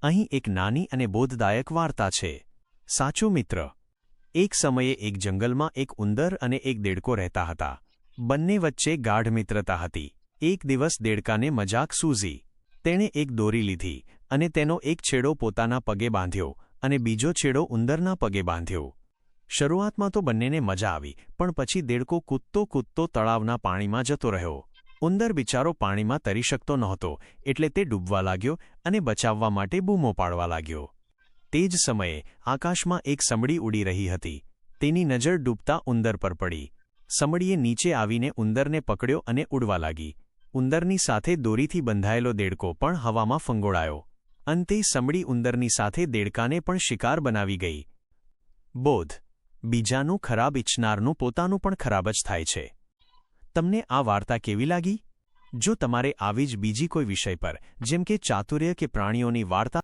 અહીં એક નાની અને બોધદાયક વાર્તા છે। સાચો મિત્ર। એક સમયે એક જંગલમાં એક ઉંદર અને એક દેડકો રહેતા હતા। બંને વચ્ચે ગાઢ મિત્રતા હતી। એક દિવસ દેડકાને મજાક સૂઝી। તેણે એક દોરી લીધી અને તેનો એક છેડો પોતાના પગે બાંધ્યો અને બીજો છેડો ઉંદરના પગે બાંધ્યો। શરૂઆતમાં તો બંનેને મજા આવી, પણ પછી દેડકો કૂદતો કૂદતો તળાવના પાણીમાં જતો રહ્યો। ઉંદર બિચારો પાણીમાં તરી શકતો નહોતો, એટલે તે ડૂબવા લાગ્યો અને બચાવવા માટે બૂમો પાડવા લાગ્યો। તે જ સમયે આકાશમાં એક સમડી ઉડી રહી હતી। તેની નજર ડૂબતા ઉંદર પર પડી। સમડીએ નીચે આવીને ઉંદરને પકડ્યો અને ઉડવા લાગી। ઉંદરની સાથે દોરીથી બંધાયેલો દેડકો પણ હવામાં ફંગોળાયો। અંતે સમડી ઉંદરની સાથે દેડકાને પણ શિકાર બનાવી ગઈ। બોધ: બીજાનું ખરાબ ઈચ્છનારનું પોતાનું પણ ખરાબ જ થાય છે। તમને આ વાર્તા કેવી લાગી? જો તમારે આવી જ બીજી કોઈ વિષય પર, જેમ કે ચાતુર્ય કે પ્રાણીઓની વાર્તા